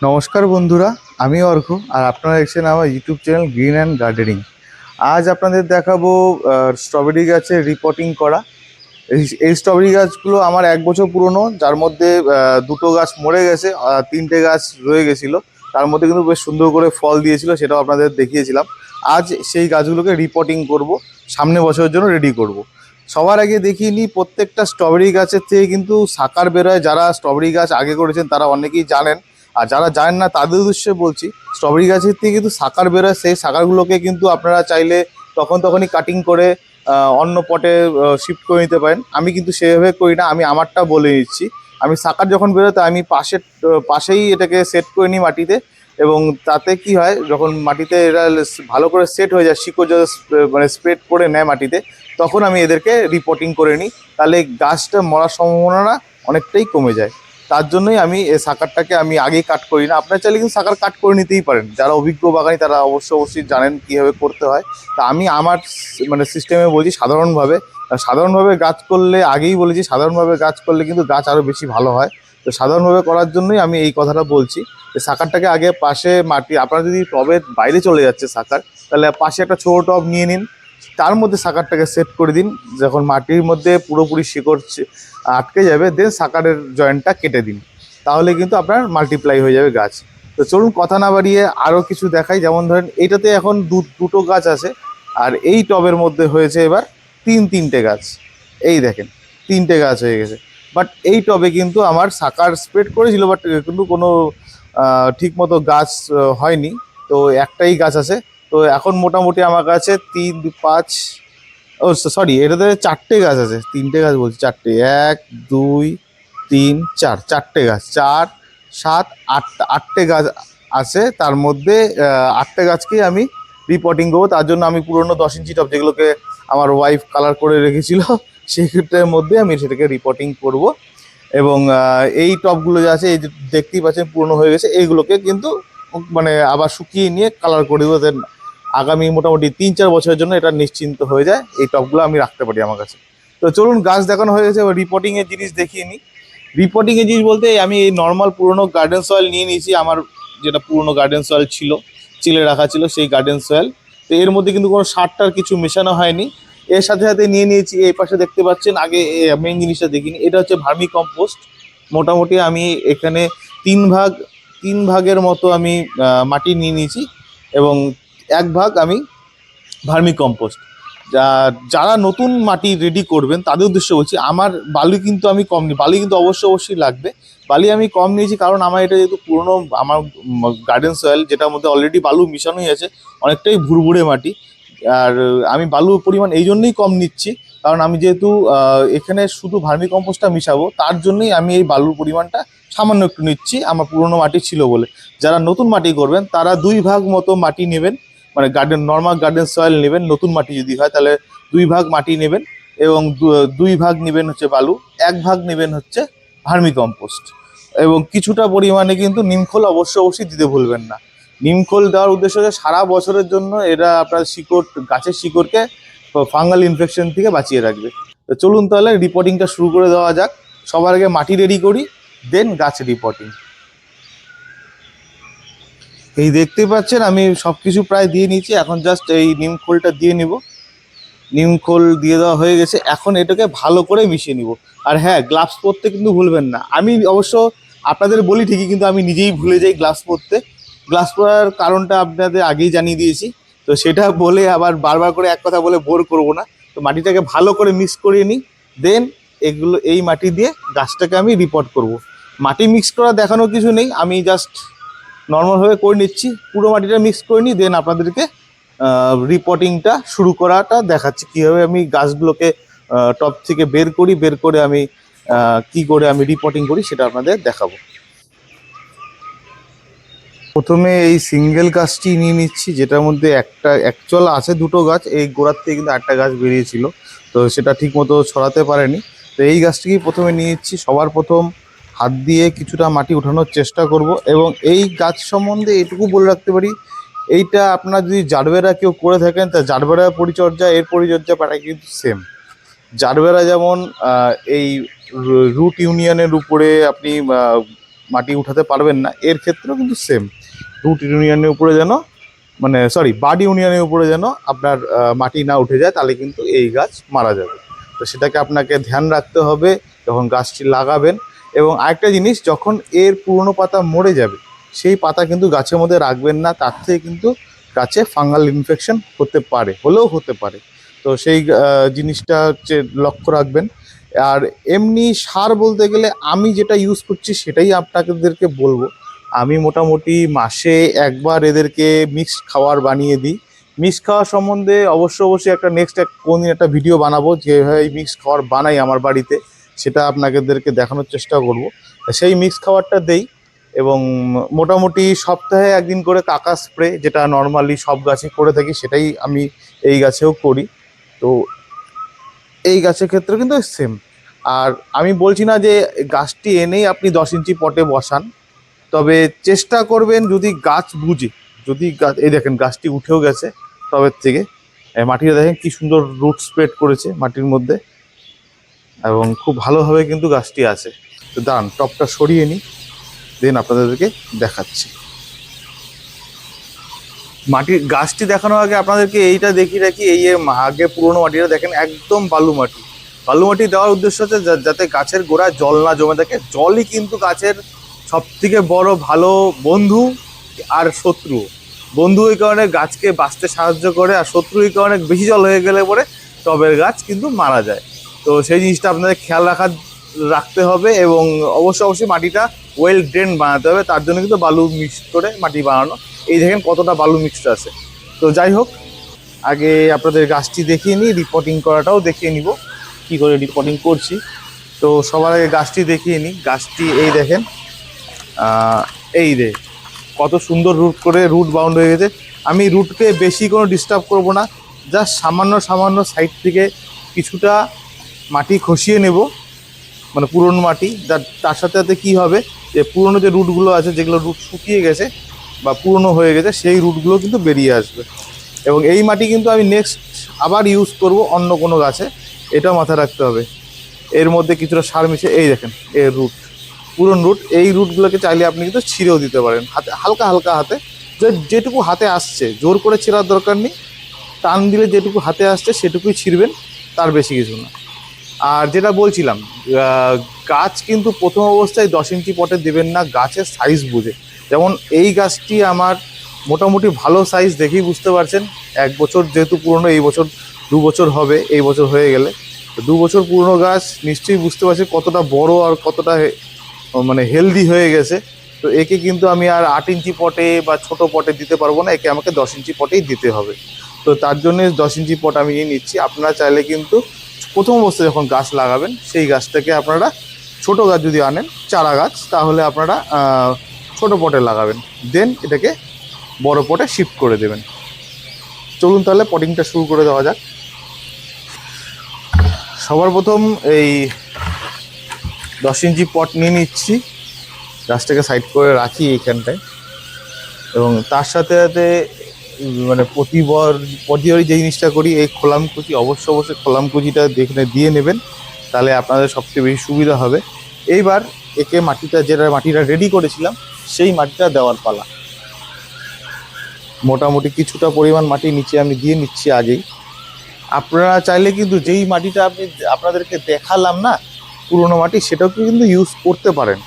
নমস্কার বন্ধুরা, আমি অর্ঘ আর আপনারা দেখছেন আমার YouTube channel green and gardening. আজ আপনাদের দেখাবো স্ট্রবেরি গাছের রিপোর্টিং করা। এই স্ট্রবেরি গাছগুলো আমার 1 বছর পুরনো, যার মধ্যে দুটো গাছ মরে গেছে, 3টে গাছ রয়ে গেছিলো। তার মধ্যে কিন্তু বেশ সুন্দর করে ফল দিয়েছিল, সেটাও আপনাদের দেখিয়েছিলাম। আজ সেই গাছগুলোকে রিপোর্টিং করব, সামনে বছরের জন্য রেডি করব। সবার আগে দেখিয়ে নিই, প্রত্যেকটা স্ট্রবেরি গাছের থেকে কিন্তু শাখার বেরোয়। যারা স্ট্রবেরি গাছ আগে করেছেন তারা অনেকেই জানেন, আর যারা জানেন না তাদের উদ্দেশ্যে বলছি, স্ট্রবেরি গাছের থেকে কিন্তু শাখার বেরোয়। সেই শাখাগুলোকে কিন্তু আপনারা চাইলে তখনই কাটিং করে অন্য পটে শিফট করে নিতে পারেন। আমি কিন্তু সেভাবে করি না, আমি আমারটা বলে নিচ্ছি। আমি শাখার যখন বেরোতে আমি পাশেই এটাকে সেট করে নিই মাটিতে, এবং তাতে কি হয়, যখন মাটিতে এরা ভালো করে সেট হয়ে যায়, শিকড় যদি মানে স্প্রেড করে নেয় মাটিতে, তখন আমি এদেরকে রিপোর্টিং করে নিই। তাহলে গাছটা মরার সম্ভাবনা অনেকটাই কমে যায়। তার জন্যই আমি এই সাকারটাকে আমি আগেই কাট করি না। আপনারা চাইলে কিন্তু সাকার কাট করে নিতেই পারেন, যারা অভিজ্ঞ বাগানি তারা অবশ্যই জানেন কীভাবে করতে হয়। তা আমি আমার মানে সিস্টেমে বলছি সাধারণভাবে গাছ করলে, আগেই বলেছি সাধারণভাবে গাছ করলে কিন্তু গাছ আরও বেশি ভালো হয়। তো সাধারণভাবে করার জন্যই আমি এই কথাটা বলছি। সাকারটাকে আগে পাশে মাটি, আপনারা যদি টবের বাইরে চলে যাচ্ছে সাকার, তাহলে পাশে একটা ছোটো টব নিয়ে নিন, তার মধ্যে সাকারটাকে সেট করে দিন। যখন মাটির মধ্যে পুরোপুরি শিকড় আটকে যাবে, দেন সাকারের জয়েন্টটা কেটে দিন, তাহলে কিন্তু আপনার মাল্টিপ্লাই হয়ে যাবে গাছ। তো চলুন কথা না বাড়িয়ে আরও কিছু দেখাই। যেমন ধরেন এইটাতে এখন দুটো গাছ আছে, আর এই টবের মধ্যে হয়েছে এবার তিনটে গাছ। এই দেখেন, 3টে গাছ হয়ে গেছে। বাট এই টবে কিন্তু আমার সাকার স্প্রেড করেছিল, বাট কিন্তু কোনো ঠিক মতো গাছ হয়নি। তো একটাই গাছ আছে। তো এখন মোটামুটি আমার কাছে 3 5, ও সরি, এটাতে 4টে গাছ আছে। 3টে গাছ বলছি, 4টে, 1 2 3 4, 4টে গাছ, 4 7 8টে গাছ আছে। তার মধ্যে 8টে গাছকেই আমি রিপোর্টিং করবো। তার জন্য আমি পুরোনো 10 ইঞ্চি টব, যেগুলোকে আমার ওয়াইফ কালার করে রেখেছিল, সেক্ষেত্রের মধ্যে আমি সেটাকে রিপোর্টিং করব। এবং এই টবগুলো যে আছে, এই যে দেখতেই পাচ্ছেন পুরনো হয়ে গেছে, এইগুলোকে কিন্তু মানে আবার শুকিয়ে নিয়ে কালার করে দেবো। দেন আগামী মোটামুটি 3 4 বছরের জন্য এটা নিশ্চিন্ত হয়ে যায়, এই টবগুলো আমি রাখতে পারি আমার কাছে। তো চলুন, গাছ দেখানো হয়ে গেছে, এবার রিপোর্টিংয়ের জিনিস দেখিয়ে নিই। রিপোর্টিংয়ের জিনিস বলতে আমি এই নর্মাল পুরোনো গার্ডেন সয়েল নিয়ে নিয়েছি, আমার যেটা পুরোনো গার্ডেন সয়েল ছিল, চিলে রাখা ছিল সেই গার্ডেন সয়েল। তো এর মধ্যে কিন্তু কোনো সারটার কিছু মেশানো হয়নি। এর সাথে সাথে নিয়ে নিয়েছি, এই পাশে দেখতে পাচ্ছেন, আগে মেন জিনিসটা দেখিনি, এটা হচ্ছে ভার্মি কম্পোস্ট। মোটামুটি আমি এখানে তিন ভাগ তিন ভাগের মতো আমি মাটি নিয়ে নিয়েছি, এবং 1 ভাগ আমি ভার্মি কম্পোস্ট। যারা নতুন মাটি রেডি করবেন তাদের উদ্দেশ্যে বলছি, আমার বালি কিন্তু আমি কম নিই, বালি কিন্তু অবশ্যই লাগবে। বালি আমি কম নিয়েছি কারণ আমার এটা যেহেতু পুরোনো, আমার গার্ডেন সয়েল, যেটার মধ্যে অলরেডি বালু মিশানোই আছে, অনেকটাই ভুরভুরে মাটি। আর আমি বালুর পরিমাণ এই জন্যই কম নিচ্ছি, কারণ আমি যেহেতু এখানে শুধু ভার্মি কম্পোস্টটা মিশাবো, তার জন্যই আমি এই বালুর পরিমাণটা সামান্য একটু নিচ্ছি, আমার পুরোনো মাটি ছিল বলে। যারা নতুন মাটি করবেন তারা 2 ভাগ মতো মাটি নেবেন, মানে নর্মাল গার্ডেন সয়েল নেবেন। নতুন মাটি যদি হয় তাহলে 2 ভাগ মাটি নেবেন, এবং 2 ভাগ নেবেন হচ্ছে বালু, 1 ভাগ নেবেন হচ্ছে ভার্মি কম্পোস্ট, এবং কিছুটা পরিমাণে কিন্তু নিমখোল অবশ্যই দিতে ভুলবেন না। নিমখোল দেওয়ার উদ্দেশ্য হচ্ছে সারা বছরের জন্য এরা আপনার গাছের শিকড়কে ফাঙ্গাল ইনফেকশন থেকে বাঁচিয়ে রাখবে। তো চলুন তাহলে রিপোর্টিংটা শুরু করে দেওয়া যাক। সবার আগে মাটি রেডি করি, দেন গাছ রিপোর্টিং। এই দেখতে পাচ্ছেন আমি সব কিছু প্রায় দিয়ে নিয়েছি, এখন জাস্ট এই নিম খোলটা দিয়ে নিব। নিম খোল দিয়ে দেওয়া হয়ে গেছে, এখন এটাকে ভালো করে মিশিয়ে নিব। আর হ্যাঁ, গ্লাভস পরতে কিন্তু ভুলবেন না। আমি অবশ্য আপনাদের বলি ঠিকই, কিন্তু আমি নিজেই ভুলে যাই গ্লাভস পরতে। গ্লাভস পরার কারণটা আপনাদের আগেই জানিয়ে দিয়েছি, তো সেটা বলে আবার বারবার করে এক কথা বলে বোর করব না। তো মাটিটাকে ভালো করে মিক্স করিয়ে নিই, দেন এই মাটি দিয়ে গাছটাকে আমি রিপোর্ট করব। মাটি মিক্স করা দেখানোর কিছু নেই, আমি জাস্ট নর্মালভাবে করে নিচ্ছি, পুরো মাটিটা মিক্স করে নিই, দেন আপনাদেরকে রিপোর্টিংটা শুরু করাটা দেখাচ্ছি, কীভাবে আমি গাছগুলোকে টপ থেকে বের করে আমি কি করে আমি রিপোর্টিং করি সেটা আপনাদের দেখাবো। প্রথমে এই সিঙ্গেল গাছটি নিয়ে নিচ্ছি, যেটার মধ্যে একটা অ্যাকচুয়াল আছে দুটো গাছ, এই গোড়ার থেকে কিন্তু একটা গাছ বেরিয়েছিল, তো সেটা ঠিক মতো ছড়াতে পারেনি। তো এই গাছটিকেই প্রথমে নিয়ে নিচ্ছি। সবার প্রথম হাত দিয়ে কিছুটা মাটি ওঠানোর চেষ্টা করব, এবং এই গাছ সম্বন্ধে এটুকু বলে রাখতে পারি, এইটা আপনার যদি জারবেরা কেউ করে থাকেন, তা জারবেরা পরিচর্যা এর পরিচর্যা প্রায় কিন্তু সেম। জারবেরা যেমন এই রুট ইউনিয়নের উপরে আপনি মাটি উঠাতে পারবেন না, এর ক্ষেত্রেও কিন্তু সেম। রুট ইউনিয়নের উপরে যেন বাড ইউনিয়নের উপরে যেন আপনার মাটি না উঠে যায়, তাহলে কিন্তু এই গাছ মারা যাবে। তো সেটাকে আপনাকে ধ্যান রাখতে হবে যখন গাছটি লাগাবেন। এবং আরেকটা জিনিস, যখন এর পুরনো পাতা মরে যাবে সেই পাতা কিন্তু গাছের মধ্যে রাখবেন না, তার থেকে কিন্তু গাছে ফাঙ্গাল ইনফেকশন হতে পারে। তো সেই জিনিসটা হচ্ছে লক্ষ্য রাখবেন। আর এমনি সার বলতে গেলে আমি যেটা ইউজ করছি সেটাই আপনাদেরকে বলবো। আমি মোটামুটি মাসে একবার এদেরকে মিক্সড খাবার বানিয়ে দিই। মিক্সড খাওয়ার সম্বন্ধে অবশ্যই কোনদিন একটা ভিডিও বানাবো, যেভাবে এই মিক্সড খাবার বানাই আমার বাড়িতে, সেটা আপনাদেরকে দেখানোর চেষ্টা করব। সেই মিক্স খাবারটা দেই। এবং মোটামুটি সপ্তাহে একদিন করে কাকা স্প্রে, যেটা নর্মালি সব গাছে করে থাকি, সেটাই আমি এই গাছেও করি। তো এই গাছের ক্ষেত্রে কিন্তু সেম। আর আমি বলছি না যে গাছটি এনেই আপনি 10 ইঞ্চি পটে বসান, তবে চেষ্টা করবেন যদি গাছ বুঝে, এই দেখেন গাছটি উঠেও গেছে টবের থেকে। মাটিটা দেখেন কি সুন্দর রুট স্প্রেড করেছে মাটির মধ্যে, এবং খুব ভালোভাবে কিন্তু গাছটি আছে। তো দাঁড়ান, টবটা সরিয়ে নিই, দেন আপনাদেরকে দেখাচ্ছি। গাছটি দেখানোর আগে আপনাদেরকে এইটা দেখিয়ে রাখি, আগে পুরোনো মাটিটা দেখেন একদম বালু মাটি দেওয়ার উদ্দেশ্য হচ্ছে যাতে গাছের গোড়ায় জল না জমে থাকে। জলই কিন্তু গাছের সব থেকে বড় ভালো বন্ধু আর শত্রু। বন্ধু এই কারণে গাছকে বাঁচতে সাহায্য করে, আর শত্রু এই কারণে বেশি জল হয়ে গেলে পরে টবের গাছ কিন্তু মারা যায়। তো সেই জিনিসটা আপনাদের খেয়াল রাখতে হবে। এবং অবশ্যই মাটিটা ওয়েল ড্রেন বানাতে হবে, তার জন্য কিন্তু বালু মিক্স করে মাটি বানানো। এই দেখেন কতটা বালু মিক্সড আছে। তো যাই হোক, আগে আপনাদের গাছটি দেখিয়ে নিই, রিপোর্টিং করাটাও দেখিয়ে নিব কী করে রিপোর্টিং করছি। তো সবার আগে গাছটি দেখিয়ে নিই। গাছটি এই দেখেন, কত সুন্দর রুট বাউন্ড হয়ে গেছে। আমি রুটকে বেশি কোনো ডিস্টার্ব করব না, জাস্ট সামান্য সাইড থেকে কিছুটা মাটি খসিয়ে নেব, মানে পুরনো মাটি। তার সাথে কী হবে, যে পুরনো যে রুটগুলো আছে, যেগুলো রুট শুকিয়ে গেছে বা পুরনো হয়ে গেছে, সেই রুটগুলো কিন্তু বেরিয়ে আসবে। এবং এই মাটি কিন্তু আমি নেক্সট আবার ইউজ করব অন্য কোনো গাছে, এটা মাথায় রাখতে হবে। এর মধ্যে কিছুটা সার মিশে, এই দেখেন এর পুরনো রুট, এই রুটগুলোকে চাইলে আপনি কিন্তু ছিঁড়েও দিতে পারেন হাতে, হালকা হাতে, যেটুকু হাতে আসছে, জোর করে ছেঁড়ার দরকার নেই। টান দিলে যেটুকু হাতে আসছে সেটুকুই ছিঁড়বেন, তার বেশি কিছু না। আর যেটা বলছিলাম, গাছ কিন্তু প্রথম অবস্থায় 10 ইঞ্চি পটে দেবেন না, গাছের সাইজ বুঝে। যেমন এই গাছটি আমার মোটামুটি ভালো সাইজ, দেখেই বুঝতে পারছেন। 1 বছর যেহেতু পুরনো, এই বছর 2 বছর হবে, এই বছর হয়ে গেলে। তো 2 বছর পুরনো গাছ, নিশ্চয়ই বুঝতে পারছেন কতটা বড় আর কতটা মানে হেলদি হয়ে গেছে। তো একে কিন্তু আমি আর 8 ইঞ্চি পটে বা ছোট পটে দিতে পারবো না, একে আমাকে 10 ইঞ্চি পটেই দিতে হবে। তো তার জন্য 10 ইঞ্চি পট আমি নিয়ে নিচ্ছি। আপনারা চাইলে কিন্তু প্রথম অবস্থায় যখন গাছ লাগাবেন, সেই গাছটাকে আপনারা ছোট গাছ যদি আনেন, চারা গাছ, তাহলে আপনারা ছোট পটে লাগাবেন, দেন এটাকে বড় পটে শিফট করে দেবেন। চলুন তাহলে পটিংটা শুরু করে দেওয়া যাক। সবার প্রথম এই 10 ইঞ্চি পট নিয়ে নিচ্ছি, গাছটাকে সাইড করে রাখি এইখানটায়। এবং তার সাথে মানে প্রতিবারই যে জিনিসটা করি, এই খোলামকুচি, অবশ্যই খোলামকুচিটা দেখে দিয়ে নেবেন, তাহলে আপনাদের সবচেয়ে বেশি সুবিধা হবে। এইবার একে মাটিটা রেডি করেছিলাম, সেই মাটিটা দেওয়ার পালা। মোটামুটি কিছুটা পরিমাণ মাটি নিচে আমি দিয়ে নিচ্ছি আগেই। আপনারা চাইলে কিন্তু যেই মাটিটা আপনাদেরকে দেখালাম না, পুরনো মাটি, সেটাও কিন্তু ইউজ করতে পারেন,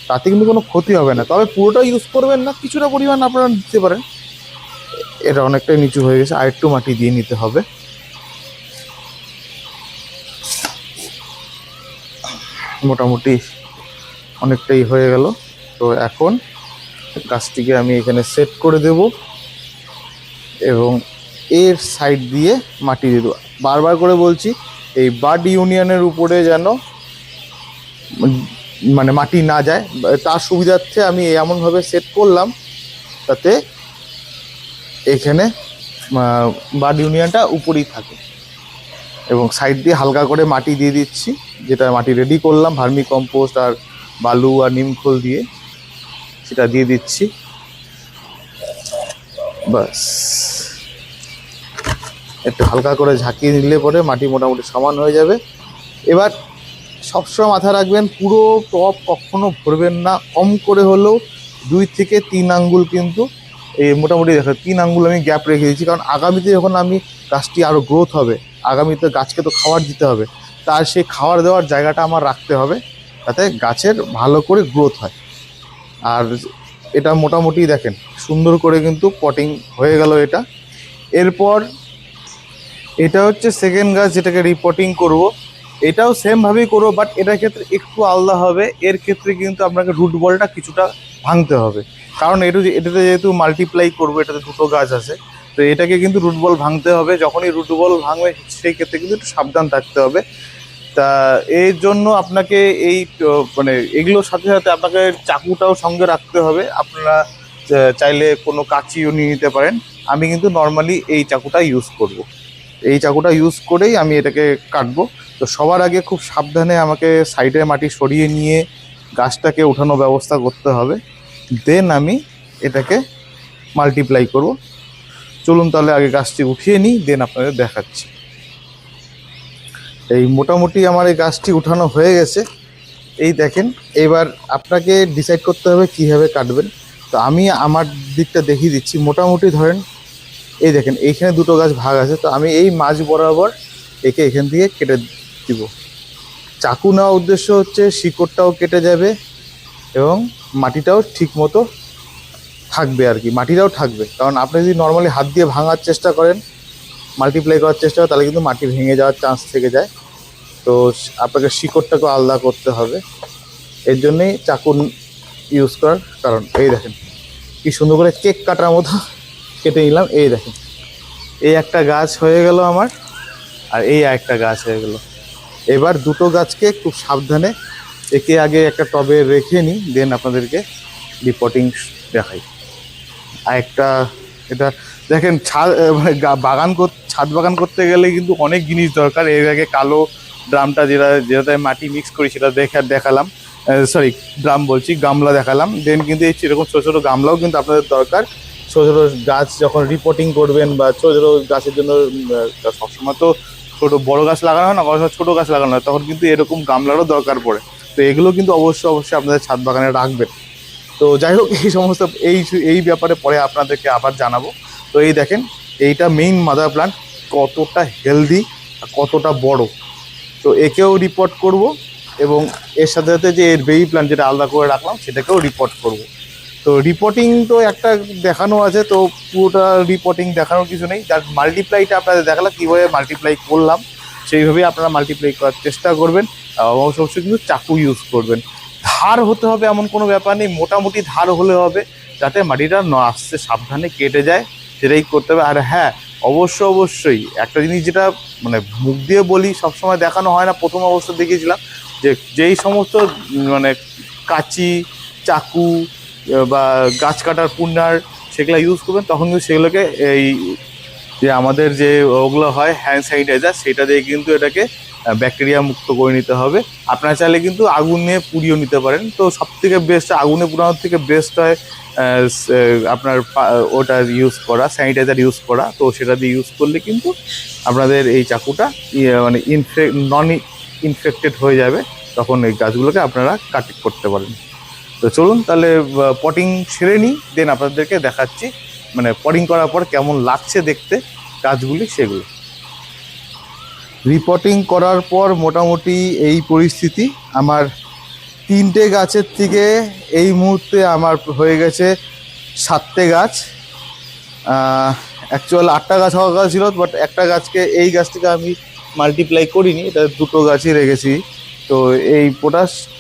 তাতে কিন্তু কোনো ক্ষতি হবে না। তবে পুরোটা ইউজ করবেন না, কিছুটা পরিমাণ আপনারা দিতে পারেন। এটা অনেকটাই নিচু হয়ে গেছে, আর একটু মাটি দিয়ে নিতে হবে। মোটামুটি অনেকটাই হয়ে গেল। তো এখন গাছটিকে আমি এখানে সেট করে দেব, এবং এর সাইড দিয়ে মাটি দিয়ে দেবো। বারবার করে বলছি, এই বাড ইউনিয়নের উপরে যেন মানে মাটি না যায়, তার সুবিধার্থে আমি এমনভাবে সেট করলাম তাতে এখানে বাড ইউনিয়নটা উপরেই থাকে। এবং সাইড দিয়ে হালকা করে মাটি দিয়ে দিচ্ছি, যেটা মাটি রেডি করলাম ভার্মি কম্পোস্ট আর বালু আর নিমখোল দিয়ে, সেটা দিয়ে দিচ্ছি। বাস একটু হালকা করে ঝাঁকিয়ে নিলে পরে মাটি মোটামুটি সমান হয়ে যাবে। এবার সবসময় মাথায় রাখবেন, পুরো টব কখনো ভরবেন না, কম করে হলেও 2 থেকে 3 আঙ্গুল কিন্তু এই মোটামুটি দেখো 3 আঙ্গুল আমি গ্যাপ রেখে দিয়েছি, কারণ আগামীতে যখন আমি গাছটি আরও গ্রোথ হবে, আগামীতে গাছকে তো খাবার দিতে হবে, তার সেই খাবার দেওয়ার জায়গাটা আমার রাখতে হবে যাতে গাছের ভালো করে গ্রোথ হয়। আর এটা মোটামুটি দেখেন সুন্দর করে কিন্তু পটিং হয়ে গেল এটা। এরপর এটা হচ্ছে সেকেন্ড গাছ যেটাকে রিপোর্টিং করব। এটাও সেমভাবেই করবো, বাট এটার ক্ষেত্রে একটু আলাদা হবে। এর ক্ষেত্রে কিন্তু আপনাকে রুট বলটা কিছুটা ভাঙতে হবে, কারণ এটাতে যেহেতু মাল্টিপ্লাই করবো, এটাতে দুটো গাছ আছে, তো এটাকে কিন্তু রুট বল ভাঙতে হবে। যখনই রুট বল ভাঙবে সেই ক্ষেত্রে কিন্তু একটু সাবধান থাকতে হবে। তা এর জন্য আপনাকে এই মানে এগুলোর সাথে সাথে আপনাকে চাকুটাও সঙ্গে রাখতে হবে। আপনারা চাইলে কোনো কাঁচিও নিয়ে নিতে পারেন। আমি কিন্তু নর্মালি এই চাকুটা ইউজ করব। এই চাকুটা ইউজ করেই আমি এটাকে কাটবো। তো সবার আগে খুব সাবধানে আমাকে সাইডের মাটি সরিয়ে নিয়ে গাছটাকে উঠানোর ব্যবস্থা করতে হবে, দেন আমি এটাকে মাল্টিপ্লাই করব। চলুন তাহলে আগে গাছটি উঠিয়ে নিই, দেন আপনাদের দেখাচ্ছি। এই মোটামুটি আমার এই গাছটি উঠানো হয়ে গেছে। এই দেখেন, এবার আপনাকে ডিসাইড করতে হবে কীভাবে কাটবেন। তো আমি আমার দিকটা দেখিয়ে দিচ্ছি। মোটামুটি ধরেন এই দেখেন এইখানে দুটো গাছ ভাগ আছে, তো আমি এই মাঝ বরাবর একে এখান থেকে কেটে দিব। চাকু নেওয়ার উদ্দেশ্য হচ্ছে শিকড়টাও কেটে যাবে এবং মাটিটাও ঠিক মতো থাকবে আর কি, মাটিটাও থাকবে। কারণ আপনি যদি নর্মালি হাত দিয়ে ভাঙার চেষ্টা করেন, মাল্টিপ্লাই করার চেষ্টা করেন, তাহলে কিন্তু মাটি ভেঙে যাওয়ার চান্স থেকে যায়। তো আপনাকে শিকড়টাকেও আলাদা করতে হবে, এর জন্যেই চাকু ইউজ করার কারণ। এই দেখেন কি সুন্দর করে কেক কাটার মতো কেটে নিলাম। এই দেখেন এই একটা গাছ হয়ে গেল আমার, আর এই একটা গাছ হয়ে গেল। এবার দুটো গাছকে খুব সাবধানে একে আগে একটা টবে রেখে নিই, দেন আপনাদেরকে রিপোর্টিং দেখাই। আর একটা এটা দেখেন ছাদ ছাদ বাগান করতে গেলে কিন্তু অনেক জিনিস দরকার। এর আগে কালো ড্রামটা যেটাতে মাটি মিক্স করি সেটা দেখালাম, সরি ড্রাম বলছি, গামলা দেখালাম। দেন কিন্তু এই সেরকম ছোটো ছোটো গামলাও কিন্তু আপনাদের দরকার। ছোটো ছোটো গাছ যখন রিপোর্টিং করবেন বা ছোটো ছোটো গাছের জন্য, সবসময় তো ছোটো বড় গাছ লাগানো হয় না, ছোটো গাছ লাগানো হয়, তখন কিন্তু এরকম গামলারও দরকার পড়ে। তো এগুলো কিন্তু অবশ্যই আপনাদের ছাদ বাগানে রাখবেন। তো যাই হোক, এই সমস্ত এই ব্যাপারে পরে আপনাদেরকে আবার জানাবো। তো এই দেখেন এইটা মেইন মাদার প্ল্যান্ট, কতটা হেলদি আর কতটা বড়। তো একেও রিপোর্ট করব এবং এর সাথে সাথে যে এর বেবি প্ল্যান্ট যেটা আলাদা করে রাখলাম সেটাকেও রিপোর্ট করব। তো রিপোর্টিং তো একটা দেখানো আছে, তো পুরোটা রিপোর্টিং দেখানোর কিছু নেই। যার মাল্টিপ্লাইটা আপনাদের দেখালাম কীভাবে মাল্টিপ্লাই করলাম, সেইভাবেই আপনারা মাল্টিপ্লাই করার চেষ্টা করবেন। অবশ্যই কিন্তু চাকু ইউজ করবেন। ধার হতে হবে এমন কোনো ব্যাপার নেই, মোটামুটি ধার হলে হবে, যাতে মাটিটা আস্তে সাবধানে কেটে যায়, সেটাই করতে হবে। আর হ্যাঁ, অবশ্যই একটা জিনিস যেটা মানে মুখ দিয়ে বলি, সবসময় দেখানো হয় না, প্রথম অবস্থা দেখিয়েছিলাম যে যেই সমস্ত মানে কাঁচি, চাকু বা গাছ কাটার পুন্নার সেগুলো ইউজ করবেন, তখন কিন্তু সেগুলোকে এই যে আমাদের যে ওগুলো হয় হ্যান্ড স্যানিটাইজার, সেটা দিয়ে কিন্তু এটাকে ব্যাকটেরিয়া মুক্ত করে নিতে হবে। আপনারা চাইলে কিন্তু আগুন নিয়ে পুড়িয়েও নিতে পারেন। তো সবথেকে বেস্ট, আগুনে পুরানোর থেকে বেস্ট হয় আপনার ওটা ইউজ করা, স্যানিটাইজার ইউজ করা। তো সেটা দিয়ে ইউজ করলে কিন্তু আপনাদের এই চাকুটা মানে নন ইনফেক্টেড হয়ে যাবে, তখন এই গাছগুলোকে আপনারা কাটিং করতে পারেন। তো চলুন তাহলে পটিং সেরে নিই, দেন আপনাদেরকে দেখাচ্ছি মানে পটিং করার পর কেমন লাগছে দেখতে গাছগুলি সেগুলো। রিপোর্টিং করার পর মোটামুটি এই পরিস্থিতি। আমার 3টে গাছের থেকে এই মুহূর্তে আমার হয়ে গেছে 7টে গাছ। অ্যাকচুয়াল 8টা গাছ হওয়ার কথা ছিল, বাট একটা গাছকে, এই গাছটিকে আমি মাল্টিপ্লাই করিনি, এটা দুটো গাছই রেখেছি। তো এই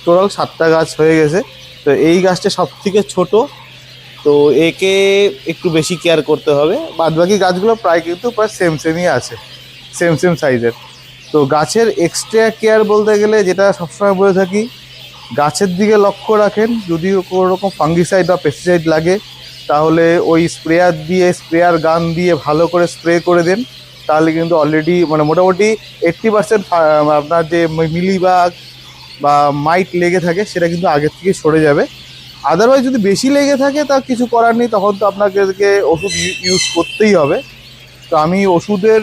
টোটাল 7টা গাছ হয়ে গেছে। তো এই গাছটা সব থেকে ছোটো, তো একে একটু বেশি কেয়ার করতে হবে। বাদবাকি গাছগুলো প্রায় সেমই আছে, সেম সাইজের। তো গাছের এক্সট্রা কেয়ার বলতে গেলে যেটা সবসময় বলে থাকি, গাছের দিকে লক্ষ্য রাখেন। যদি কোনো রকম ফাঙ্গিসাইড বা পেস্টিসাইড লাগে, তাহলে ওই স্প্রেয়ার গান দিয়ে ভালো করে স্প্রে করে দেন। তাহলে কিন্তু অলরেডি মানে মোটামুটি 80% আপনার যে মিলিবাগ বা মাইট লেগে থাকে সেটা কিন্তু আগের থেকে সরে যাবে। আদারওয়াইজ যদি বেশি লেগে থাকে তা কিছু করার নেই, তখন তো আপনাদেরকে ওষুধ ইউজ করতেই হবে। তো আমি ওষুধের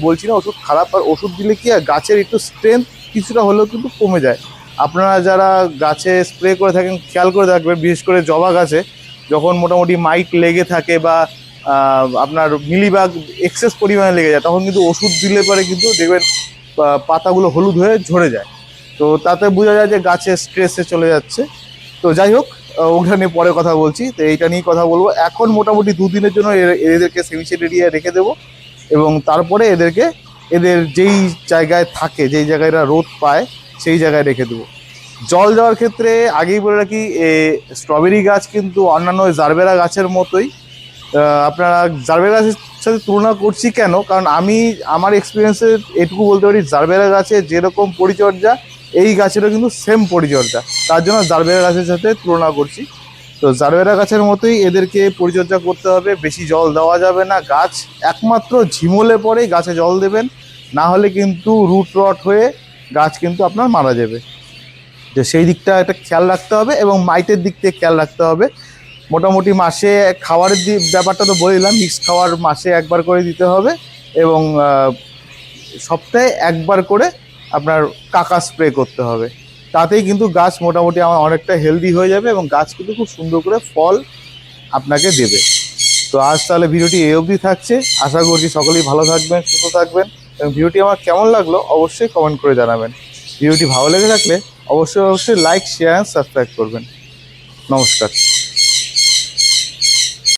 বলছি না ওষুধ খারাপ, আর ওষুধ দিলে কি আর গাছের একটু স্ট্রেংথ কিছুটা হলেও কিন্তু কমে যায়। আপনারা যারা গাছে স্প্রে করে থাকেন খেয়াল করে থাকবেন, বিশেষ করে জবা গাছে যখন মোটামুটি মাইট লেগে থাকে বা আপনার মিলিবাগ এক্সেস পরিমাণে লেগে যায়, তখন কিন্তু ওষুধ দিলে পরে কিন্তু দেখবেন পাতাগুলো হলুদ হয়ে ঝরে যায়। তো তাতে বোঝা যায় যে গাছে স্ট্রেসে চলে যাচ্ছে। তো যাই হোক, ওটা নিয়ে পরে কথা বলছি। তো এইটা নিয়ে কথা বলবো এখন। মোটামুটি 2 দিনের জন্য এদেরকে সেমিশেড এরিয়ায় রেখে দেবো, এবং তারপরে এদেরকে এদের যেই জায়গায় থাকে, যেই জায়গায় এরা রোদ পায় সেই জায়গায় রেখে দেবো। জল দেওয়ার ক্ষেত্রে আগেই বলে রাখি, স্ট্রবেরি গাছ কিন্তু অন্যান্য জারবেরা গাছের মতোই। আপনারা জারবেরা গাছের সাথে তুলনা করছি কেন, কারণ আমি আমার এক্সপিরিয়েন্সে এটুকু বলতে পারি, জারবেরা গাছে যেরকম পরিচর্যা এই গাছেরও কিন্তু সেম পরিচর্যা, তার জন্য জারবেরা গাছের সাথে তুলনা করছি। তো জারবেরা গাছের মতোই এদেরকে পরিচর্যা করতে হবে, বেশি জল দেওয়া যাবে না। গাছ একমাত্র ঝিমলে পরেই গাছে জল দেবেন, না হলে কিন্তু রুট রট হয়ে গাছ কিন্তু আপনার মারা যাবে। তো সেই দিকটা একটা খেয়াল রাখতে হবে, এবং মাইটের দিক থেকে খেয়াল রাখতে হবে। মোটামুটি মাসে খাবারের ব্যাপারটা তো বললাম, মিক্স খাবার মাসে একবার করে দিতে হবে, এবং সপ্তাহে একবার করে আপনার কাকা স্প্রে করতে হবে। তাতেই কিন্তু গাছ মোটামুটি আমার অনেকটা হেলদি হয়ে যাবে, এবং গাছ কিন্তু খুব সুন্দর করে ফল আপনাকে দেবে। তো আজ তাহলে ভিডিওটি এই অবধি থাকছে। আশা করছি সকলেই ভালো থাকবেন, সুস্থ থাকবেন, এবং ভিডিওটি আমার কেমন লাগলো অবশ্যই কমেন্ট করে জানাবেন। ভিডিওটি ভালো লেগে থাকলে অবশ্যই লাইক, শেয়ার, সাবস্ক্রাইব করবেন। নমস্কার।